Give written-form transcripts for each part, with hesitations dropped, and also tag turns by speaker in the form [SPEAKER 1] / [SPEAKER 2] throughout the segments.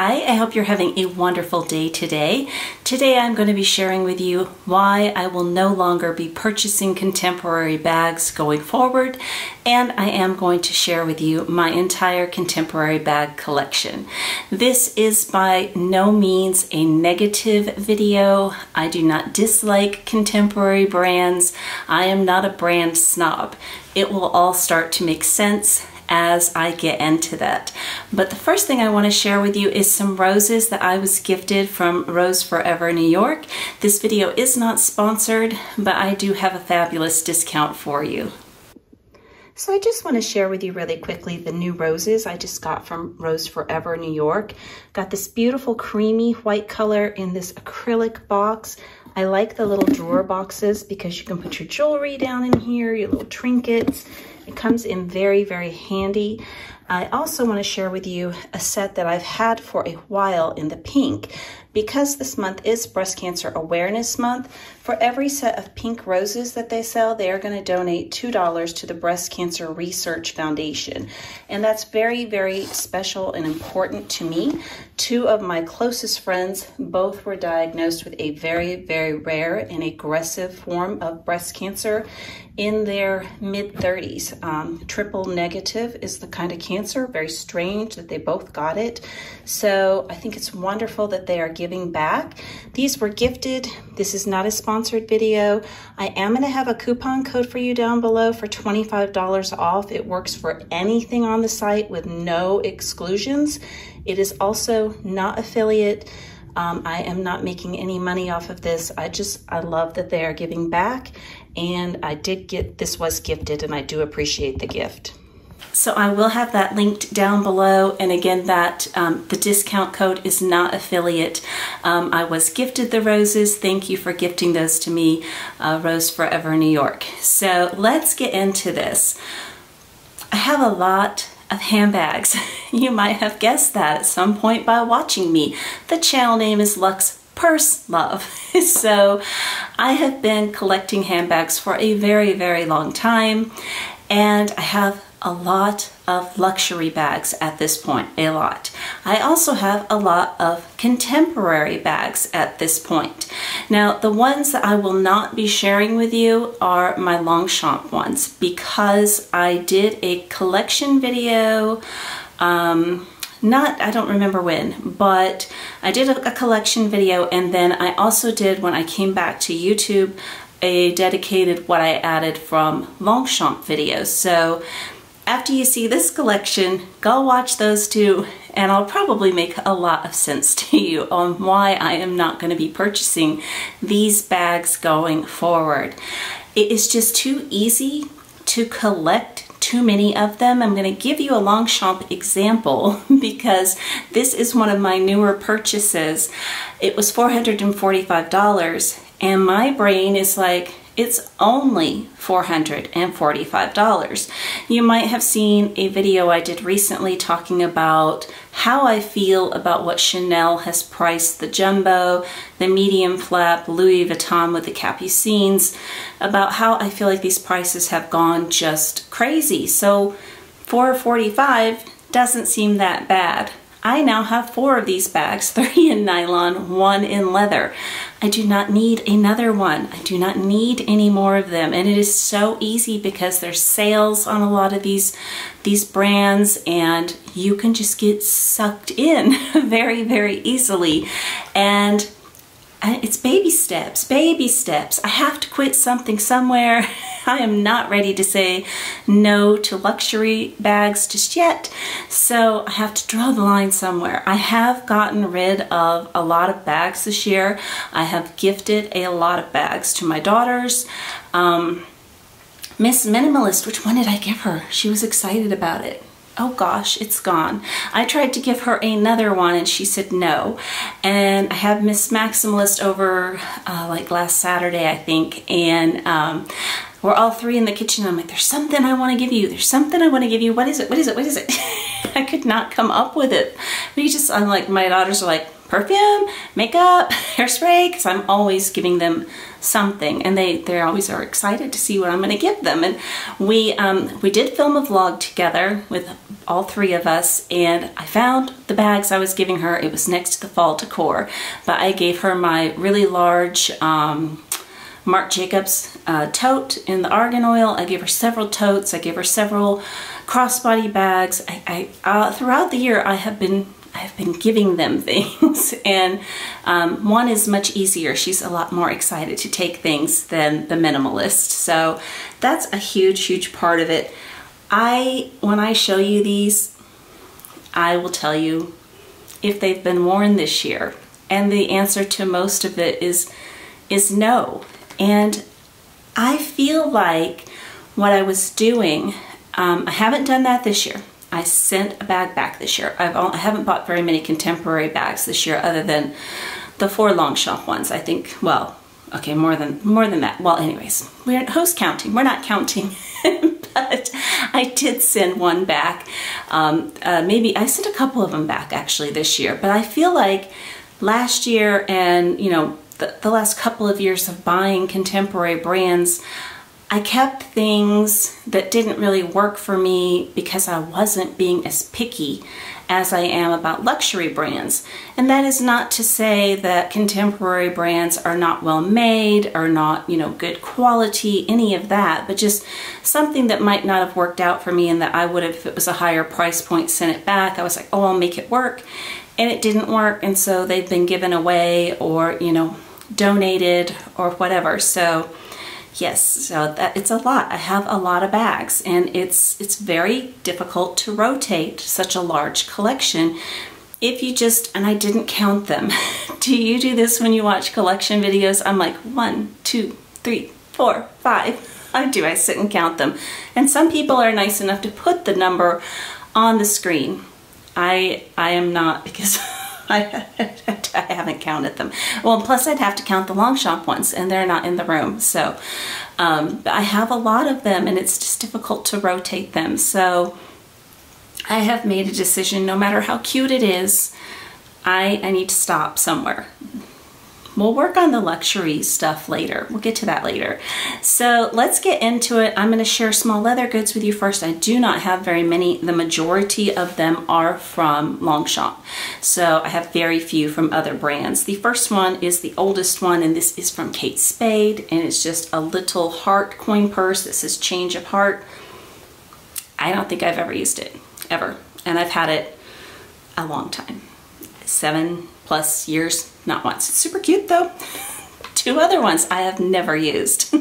[SPEAKER 1] Hi, I hope you're having a wonderful day today. Today I'm going to be sharing with you why I will no longer be purchasing contemporary bags going forward, and I am going to share with you my entire contemporary bag collection. This is by no means a negative video. I do not dislike contemporary brands. I am not a brand snob. It will all start to make sense as I get into that. But the first thing I want to share with you is some roses that I was gifted from Rose Forever New York. This video is not sponsored, but I do have a fabulous discount for you. So I just want to share with you really quickly the new roses I just got from Rose Forever New York. Got this beautiful creamy white color in this acrylic box. I like the little drawer boxes because you can put your jewelry down in here, your little trinkets. It comes in very, very handy. I also want to share with you a set that I've had for a while in the pink. Because this month is Breast Cancer Awareness Month, for every set of pink roses that they sell, they are going to donate $2 to the Breast Cancer Research Foundation. And that's very, very special and important to me. Two of my closest friends both were diagnosed with a very, very rare and aggressive form of breast cancer in their mid-30s. Triple negative is the kind of cancer, very strange that they both got it. So I think it's wonderful that they are giving back. These were gifted. This is not a sponsored video. I am going to have a coupon code for you down below for $25 off. It works for anything on the site with no exclusions. It is also not affiliate. I am not making any money off of this. I love that they are giving back, and this was gifted, and I do appreciate the gift. So I will have that linked down below, and again, that the discount code is not affiliate. I was gifted the roses. Thank you for gifting those to me, Rose Forever New York. So let's get into this. I have a lot of handbags. You might have guessed that at some point by watching me. The channel name is luxpurselove. So I have been collecting handbags for a very, very long time, and I have a lot of luxury bags at this point, a lot. I also have a lot of contemporary bags at this point. Now, the ones that I will not be sharing with you are my Longchamp ones, because I did a collection video, I don't remember when, but I did a collection video, and then I also did, when I came back to YouTube, a dedicated what I added from Longchamp videos. So after you see this collection, go watch those two, and I'll probably make a lot of sense to you on why I am not going to be purchasing these bags going forward. It is just too easy to collect too many of them. I'm going to give you a Longchamp example because this is one of my newer purchases. It was $445, and my brain is like, it's only $445. You might have seen a video I did recently talking about how I feel about what Chanel has priced the jumbo, the medium flap, Louis Vuitton with the capucines, about how I feel like these prices have gone just crazy. So $445 doesn't seem that bad. I now have 4 of these bags, 3 in nylon, 1 in leather. I do not need another one. I do not need any more of them. And it is so easy because there's sales on a lot of these brands, and you can just get sucked in very, very easily. And it's baby steps, baby steps. I have to quit something somewhere. I am not ready to say no to luxury bags just yet. So I have to draw the line somewhere. I have gotten rid of a lot of bags this year. I have gifted a lot of bags to my daughters. Miss Minimalist, which one did I give her? She was excited about it. Oh gosh, it's gone. I tried to give her another one and she said no. And I had Miss Maximalist over like last Saturday, I think, and we're all 3 in the kitchen. I'm like, there's something I want to give you. There's something I want to give you. What is it? What is it? What is it? I could not come up with it. I'm like, my daughters are like, perfume, makeup, hairspray, because I'm always giving them something, and they always are excited to see what I'm going to give them. And we did film a vlog together with all three of us, and I found the bags I was giving her. It was next to the fall decor, but I gave her my really large Marc Jacobs tote in the argan oil. I gave her several totes. I gave her several crossbody bags. Throughout the year, I have been giving them things, and one is much easier. She's a lot more excited to take things than the minimalist. So that's a huge part of it. When I show you these, I will tell you if they've been worn this year, and the answer to most of it is no. And I feel like what I was doing, I haven't done that this year. I sent a bag back this year. I haven't bought very many contemporary bags this year other than the 4 Longchamp ones. I think, well, okay, more than that. Well, anyways, who's counting? We're not counting. But I did send one back. Maybe I sent a couple of them back actually this year. But I feel like last year and, you know, the last couple of years of buying contemporary brands, I kept things that didn't really work for me because I wasn't being as picky as I am about luxury brands. And that is not to say that contemporary brands are not well made or not, you know, good quality, any of that, but just something that might not have worked out for me and that I would have, if it was a higher price point, sent it back. I was like, oh, I'll make it work. And it didn't work. And so they've been given away or, you know, donated or whatever. So yes, so it's a lot. I have a lot of bags, and it's very difficult to rotate such a large collection if you just, and I didn't count them. Do you do this when you watch collection videos? I'm like 1, 2, 3, 4, 5. I sit and count them. And some people are nice enough to put the number on the screen. I am not, because I haven't counted them. Well, plus I'd have to count the Longchamp ones, and they're not in the room. So but I have a lot of them, and it's just difficult to rotate them. So I have made a decision, no matter how cute it is, I need to stop somewhere. We'll work on the luxury stuff later. We'll get to that later. So let's get into it. I'm going to share small leather goods with you first. I do not have very many. The majority of them are from Longchamp. So I have very few from other brands. The first one is the oldest one, and this is from Kate Spade, and it's just a little heart coin purse. This is Change of Heart. I don't think I've ever used it, ever. And I've had it a long time. 7+ years, not once. It's super cute though. 2 other ones I have never used.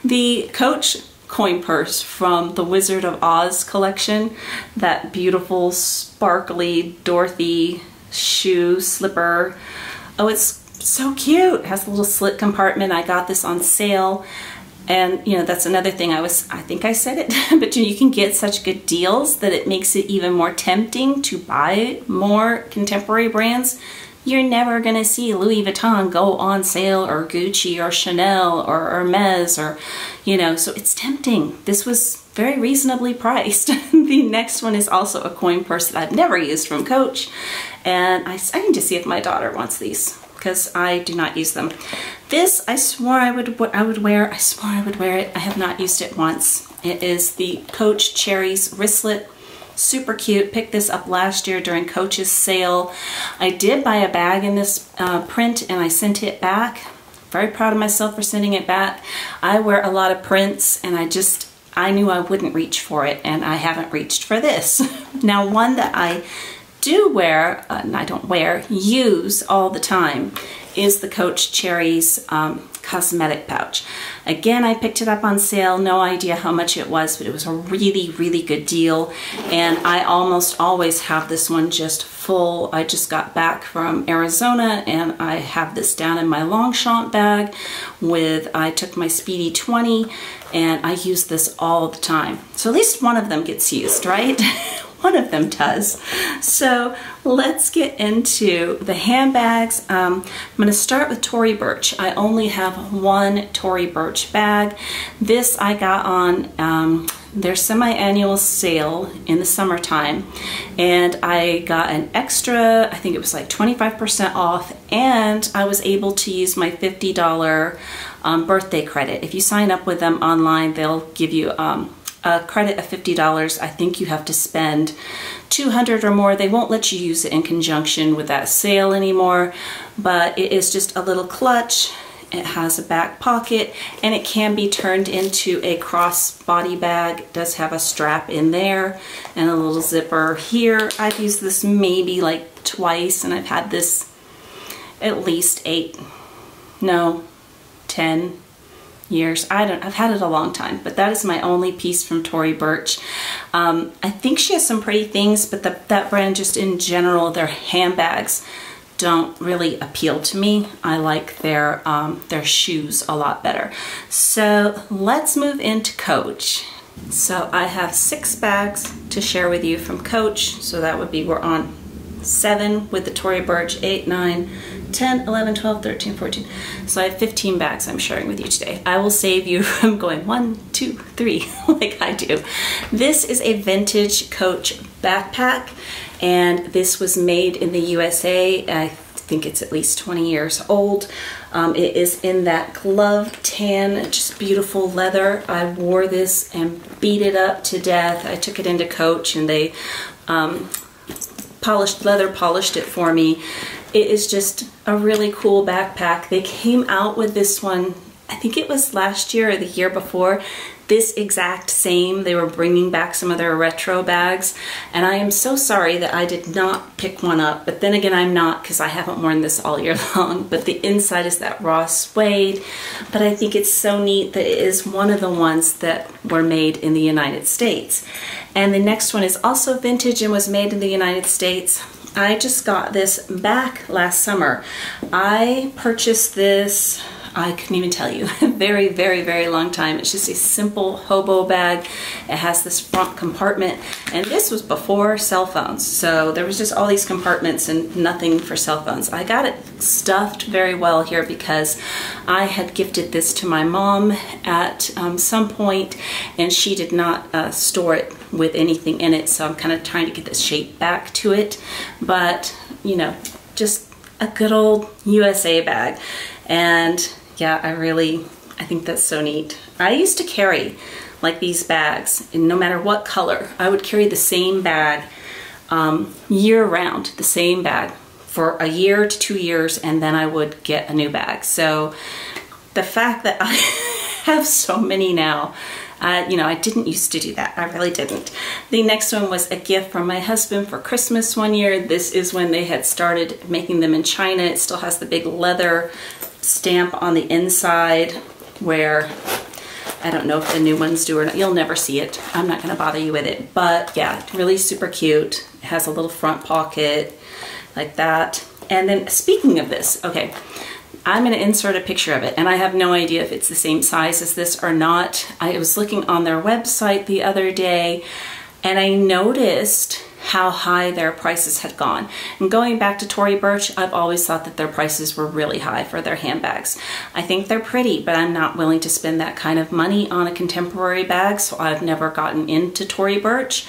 [SPEAKER 1] The Coach coin purse from the Wizard of Oz collection, that beautiful sparkly Dorothy shoe slipper. Oh, it's so cute. It has a little slit compartment. I got this on sale. And, you know, that's another thing I think I said it, but you can get such good deals that it makes it even more tempting to buy more contemporary brands. You're never going to see Louis Vuitton go on sale, or Gucci or Chanel or Hermes, or, you know, so it's tempting. This was very reasonably priced. The next one is also a coin purse that I've never used from Coach. And I need to see if my daughter wants these, because I do not use them. This, I swore I would wear. I swore I would wear it. I have not used it once. It is the Coach Cherries wristlet. Super cute. Picked this up last year during Coach's sale. I did buy a bag in this print, and I sent it back. Very proud of myself for sending it back. I wear a lot of prints, and I knew I wouldn't reach for it, and I haven't reached for this. Now, one that I do wear, and I don't wear, use all the time, is the Coach Cherries cosmetic pouch. Again, I picked it up on sale. No idea how much it was, but it was a really good deal. And I almost always have this one just full. I just got back from Arizona, and I have this down in my Longchamp bag I took my Speedy 20, and I use this all the time. So at least one of them gets used, right? One of them does. So let's get into the handbags. I'm going to start with Tory Burch. I only have one Tory Burch bag. This I got on their semi-annual sale in the summertime, and I got an extra, I think it was like 25% off, and I was able to use my $50 birthday credit. If you sign up with them online, they'll give you a a credit of $50. I think you have to spend $200 or more. They won't let you use it in conjunction with that sale anymore, but it is just a little clutch. It has a back pocket and it can be turned into a crossbody bag. It does have a strap in there and a little zipper here. I've used this maybe like twice, and I've had this at least 10 years. I've had it a long time, but that is my only piece from Tory Burch. I think she has some pretty things, but that brand just in general, their handbags don't really appeal to me. I like their shoes a lot better. So let's move into Coach. So I have 6 bags to share with you from Coach. So that would be, we're on 7 with the Tory Burch, 8, 9, 10, 11, 12, 13, 14. So I have 15 bags I'm sharing with you today. I will save you from going 1, 2, 3 like I do. This is a vintage Coach backpack, and this was made in the USA. I think it's at least 20 years old. It is in that glove tan, just beautiful leather. I wore this and beat it up to death. I took it into Coach and they leather polished it for me. It is just a really cool backpack. They came out with this one, I think it was last year or the year before, this exact same. They were bringing back some of their retro bags, and I am so sorry that I did not pick one up, but then again I'm not, because I haven't worn this all year long. But the inside is that raw suede, but I think it's so neat that it is one of the ones that were made in the United States. And the next one is also vintage and was made in the United States. I just got this back last summer. I purchased this, I couldn't even tell you, a very, very, very long time. It's just a simple hobo bag. It has this front compartment, and this was before cell phones. So there was just all these compartments and nothing for cell phones. I got it stuffed very well here because I had gifted this to my mom at some point, and she did not store it with anything in it. So I'm kind of trying to get the shape back to it. But, you know, just a good old USA bag. And yeah, I think that's so neat. I used to carry like these bags, and no matter what color, I would carry the same bag year round, the same bag for a year to 2 years, and then I would get a new bag. So the fact that I have so many now, you know, I didn't used to do that. I really didn't. The next one was a gift from my husband for Christmas one year. This is when they had started making them in China. It still has the big leather stamp on the inside, where I don't know if the new ones do or not. You'll never see it. I'm not going to bother you with it. But yeah, really super cute. It has a little front pocket like that. And then speaking of this, okay, I'm going to insert a picture of it, and I have no idea if it's the same size as this or not. I was looking on their website the other day, and I noticed how high their prices had gone. And going back to Tory Burch, I've always thought that their prices were really high for their handbags. I think they're pretty, but I'm not willing to spend that kind of money on a contemporary bag, so I've never gotten into Tory Burch.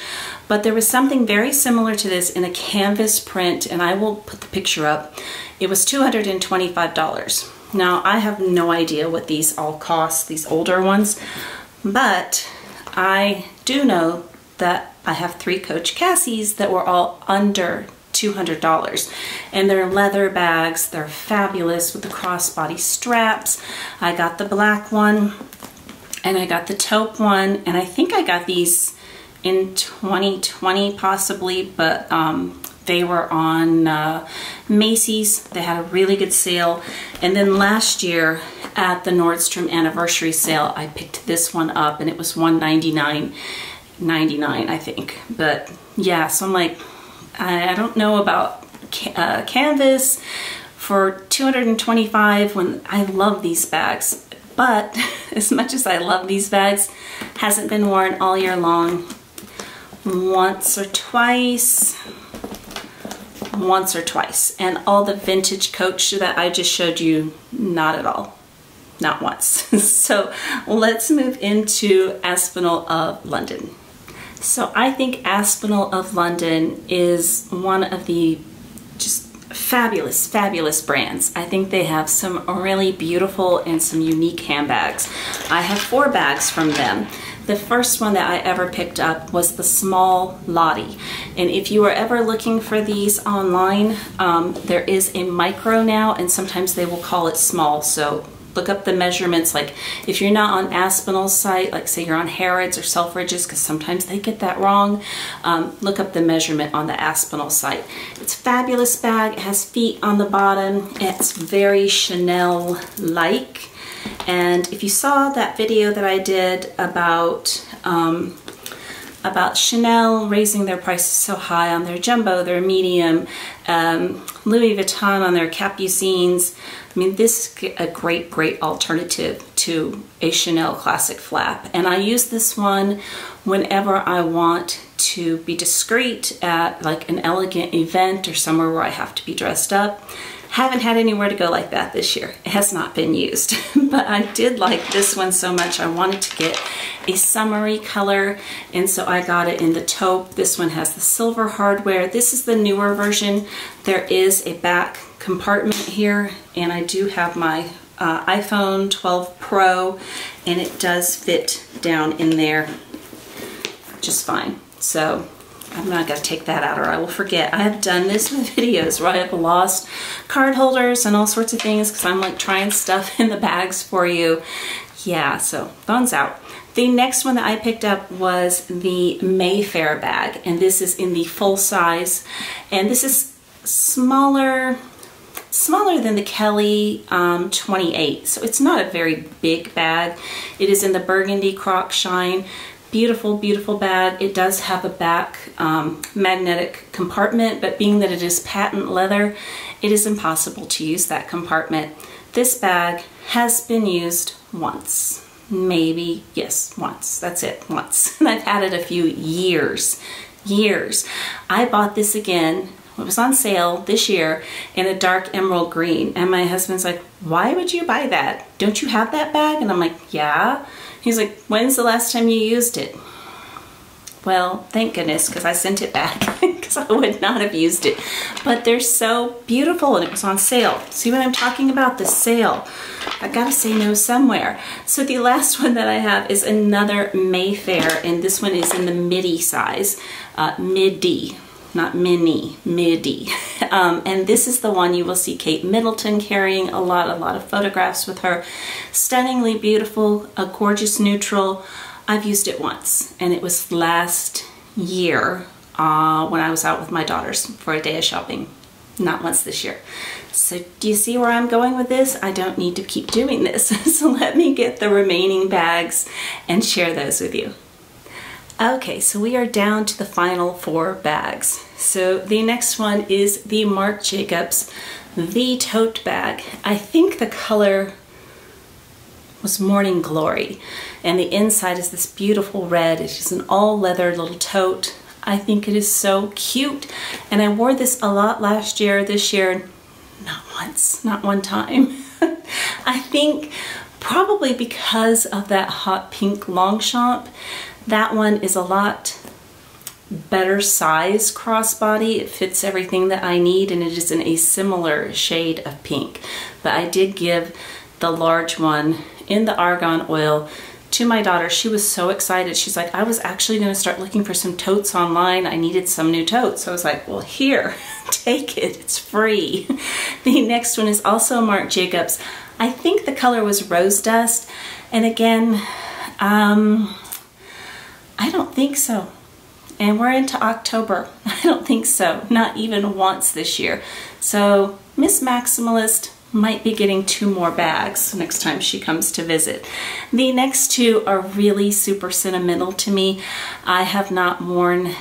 [SPEAKER 1] But there was something very similar to this in a canvas print, and I will put the picture up. It was $225. Now, I have no idea what these all cost, these older ones, but I do know that I have 3 Coach Cassies that were all under $200, and they're leather bags. They're fabulous with the crossbody straps. I got the black one, and I got the taupe one, and I think I got these in 2020 possibly, but they were on Macy's. They had a really good sale. And then last year at the Nordstrom anniversary sale, I picked this one up, and it was $199.99, I think. But yeah, so I'm like, I don't know about canvas for $225 when I love these bags. But as much as I love these bags, hasn't been worn all year long. Once or twice. And all the vintage Coach that I just showed you, not at all. Not once. So let's move into Aspinal of London. So I think Aspinal of London is one of the just fabulous, fabulous brands. I think they have some really beautiful and some unique handbags. I have 4 bags from them. The first one that I ever picked up was the small Lottie. And if you are ever looking for these online, there is a micro now, and sometimes they will call it small. So look up the measurements. Like if you're not on Aspinal's site, like say you're on Harrods or Selfridges, because sometimes they get that wrong, look up the measurement on the Aspinal site. It's a fabulous bag. It has feet on the bottom. It's very Chanel-like. And if you saw that video that I did about Chanel raising their prices so high on their jumbo, their medium, Louis Vuitton on their capucines, I mean, this is a great alternative to a Chanel classic flap. And I use this one whenever I want to be discreet at like an elegant event or somewhere where I have to be dressed up. Haven't had anywhere to go like that this year. It has not been used, but I did like this one so much. I wanted to get a summery color, and so I got it in the taupe. This one has the silver hardware. This is the newer version. There is a back compartment here, and I do have my iPhone 12 Pro, and it does fit down in there just fine. So I'm not going to take that out or I will forget. I have done this with videos where I have lost card holders and all sorts of things because I'm like trying stuff in the bags for you. Yeah, so phone's out. The next one that I picked up was the Mayfair bag, and this is in the full size, and this is smaller than the Kelly 28, so it's not a very big bag. It is in the burgundy croc shine. Beautiful bag. It does have a back magnetic compartment, but being that it is patent leather, it is impossible to use that compartment. This bag has been used once. Maybe, yes, once. That's it, once. And I've had it a few years. I bought this again. It was on sale this year in a dark emerald green. And my husband's like, why would you buy that? Don't you have that bag? And I'm like, yeah. He's like, when's the last time you used it? Well, thank goodness, because I sent it back because I would not have used it. But they're so beautiful, and it was on sale. See what I'm talking about? The sale. I gotta say no somewhere. So the last one that I have is another Mayfair, and this one is in the Midi size. Midi, not mini, Midi. And this is the one you will see Kate Middleton carrying a lot of photographs with her. Stunningly beautiful, a gorgeous neutral. I've used it once, and it was last year when I was out with my daughters for a day of shopping. Not once this year. So do you see where I'm going with this? I don't need to keep doing this. So let me get the remaining bags and share those with you. Okay, so we are down to the final 4 bags. So the next one is the Marc Jacobs, the tote bag. I think the color was Morning Glory, and the inside is this beautiful red. It is an all leather little tote. I think it is so cute, and I wore this a lot last year. This year, not once, not one time. I think probably because of that hot pink Longchamp. That one is a lot better size crossbody. It fits everything that I need, and it is in a similar shade of pink. But I did give the large one in the argan oil to my daughter. She was so excited. She's like, I was actually going to start looking for some totes online. I needed some new totes. So I was like, well, here, take it. It's free. The next one is also Marc Jacobs. I think the color was Rose Dust. And again, I don't think so. And we're into October. I don't think so. Not even once this year. So Miss Maximalist might be getting 2 more bags next time she comes to visit. The next 2 are really super sentimental to me. I have not worn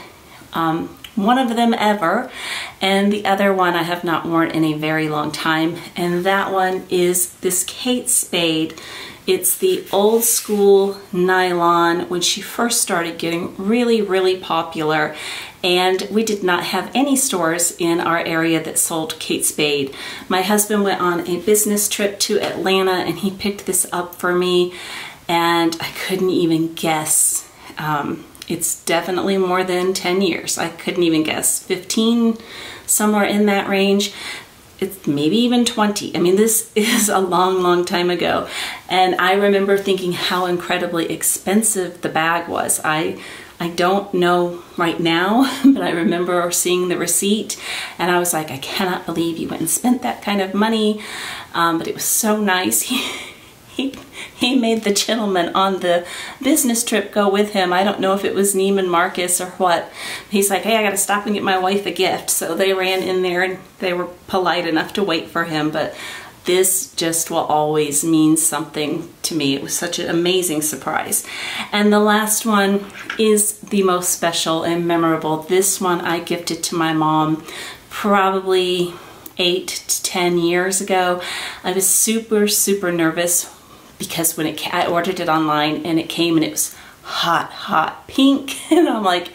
[SPEAKER 1] one of them ever, and the other one I have not worn in a very long time, and that one is this Kate Spade. It's the old school nylon when she first started getting really popular, and we did not have any stores in our area that sold Kate Spade. My husband went on a business trip to Atlanta and he picked this up for me, and I couldn't even guess. It's definitely more than 10 years. I couldn't even guess. 15, somewhere in that range. it's maybe even 20. I mean, this is a long, long time ago. And I remember thinking how incredibly expensive the bag was. I don't know right now, but I remember seeing the receipt and I was like, I cannot believe you went and spent that kind of money. But it was so nice. He made the gentleman on the business trip go with him. I don't know if it was Neiman Marcus or what. He's like, hey, I gotta stop and get my wife a gift. So they ran in there and they were polite enough to wait for him. But this just will always mean something to me. It was such an amazing surprise. And the last one is the most special and memorable. This one I gifted to my mom probably 8 to 10 years ago. I was super, super nervous because when I ordered it online and it came and it was hot, hot pink. And I'm like,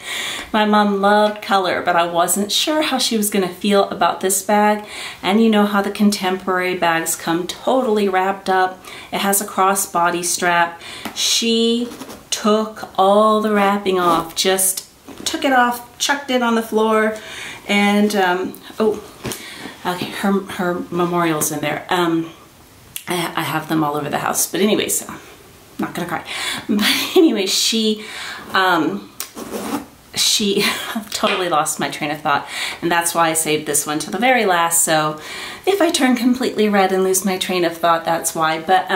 [SPEAKER 1] my mom loved color, but I wasn't sure how she was gonna feel about this bag. And you know how the contemporary bags come totally wrapped up. It has a crossbody strap. She took all the wrapping off, just took it off, chucked it on the floor, and oh, okay, her memorial's in there. I have them all over the house, but anyways, I'm not gonna cry. But anyway, she totally lost my train of thought, and that's why I saved this one to the very last. So if I turn completely red and lose my train of thought, that's why. But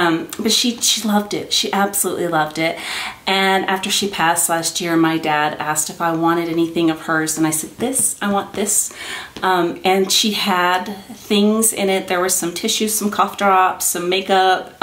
[SPEAKER 1] she loved it. She absolutely loved it. And after she passed last year, my dad asked if I wanted anything of hers, and I said, I want this. And she had things in it. There were some tissues, some cough drops, some makeup.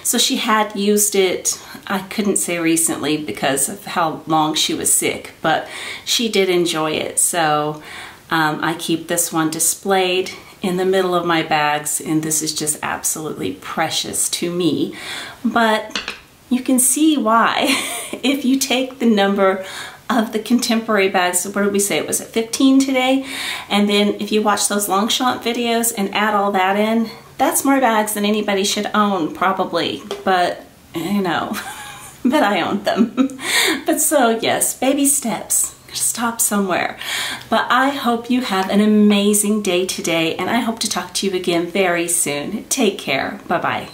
[SPEAKER 1] So she had used it, I couldn't say recently because of how long she was sick, but she did enjoy it. So I keep this one displayed in the middle of my bags, and this is just absolutely precious to me. But you can see why if you take the number of the contemporary bags, what did we say, it was at 15 today, and then if you watch those Longchamp videos and add all that in, that's more bags than anybody should own probably, but you know, but I own them. But so yes, baby steps, stop somewhere. But I hope you have an amazing day today, and I hope to talk to you again very soon. Take care. Bye-bye.